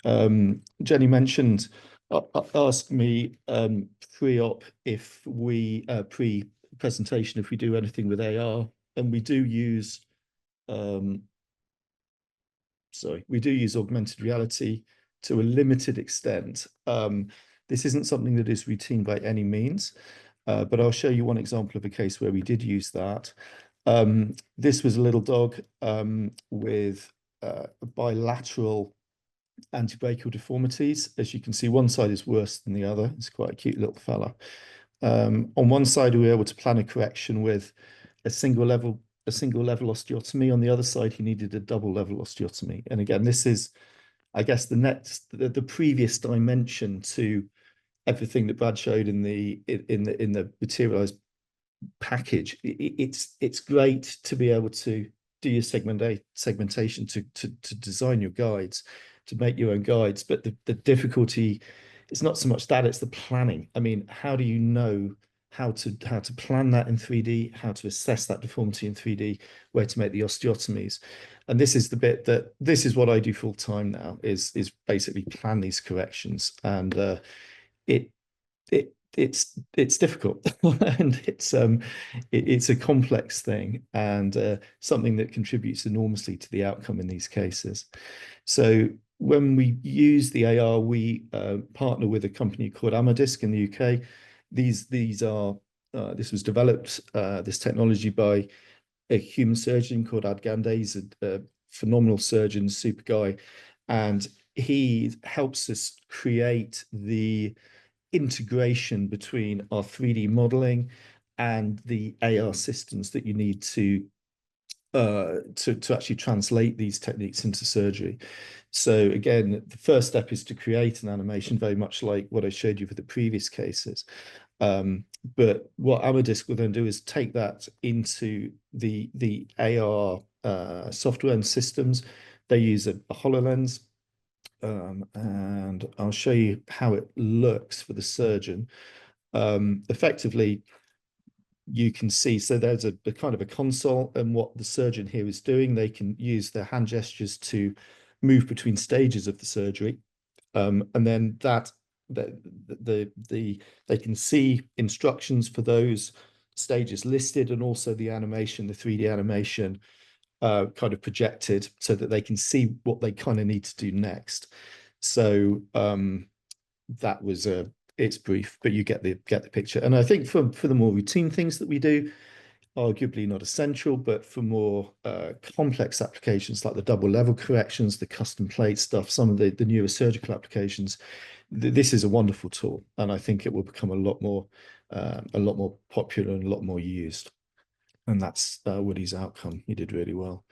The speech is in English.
Jenny mentioned, asked me pre-op if we, pre-presentation, if we do anything with AR, and we do use, we do use augmented reality to a limited extent. This isn't something that is routine by any means, but I'll show you one example of a case where we did use that. This was a little dog with bilateral antebrachial deformities. As you can see, one side is worse than the other. It's quite a cute little fella. On one side, we were able to plan a correction with a single level osteotomy. On the other side, he needed a double level osteotomy. And again, this is, I guess, the previous dimension to everything that Brad showed in the materialized package. It's great to be able to do your segmentation to design your guides, to make your own guides. But the difficulty is not so much that, it's the planning. I mean, how do you know how to plan that in 3D, how to assess that deformity in 3D, where to make the osteotomies? And this is the bit that, this is what I do full time now, is basically plan these corrections. And it's difficult and it's a complex thing, and something that contributes enormously to the outcome in these cases. So when we use the AR, we partner with a company called Amadisk in the UK. This was developed, this technology, by a human surgeon called Adgande. He's a phenomenal surgeon, super guy, and he helps us create the integration between our 3D modeling and the AR systems that you need to actually translate these techniques into surgery. So again, the first step is to create an animation, very much like what I showed you for the previous cases. But what Amadisk will then do is take that into the AR software and systems. They use a HoloLens, and I'll show you how it looks for the surgeon. Effectively, you can see, so there's a kind of a console, and what the surgeon here is doing, they can use their hand gestures to move between stages of the surgery, and then they can see instructions for those stages listed, and also the animation, the 3D animation, kind of projected, so that they can see what they kind of need to do next. So that was it's brief, but you get the picture. And I think for the more routine things that we do, arguably not essential, but for more complex applications like the double level corrections, the custom plate stuff, some of the neurosurgical applications, this is a wonderful tool, and I think it will become a lot more popular and a lot more used. And that's Woody's outcome. He did really well.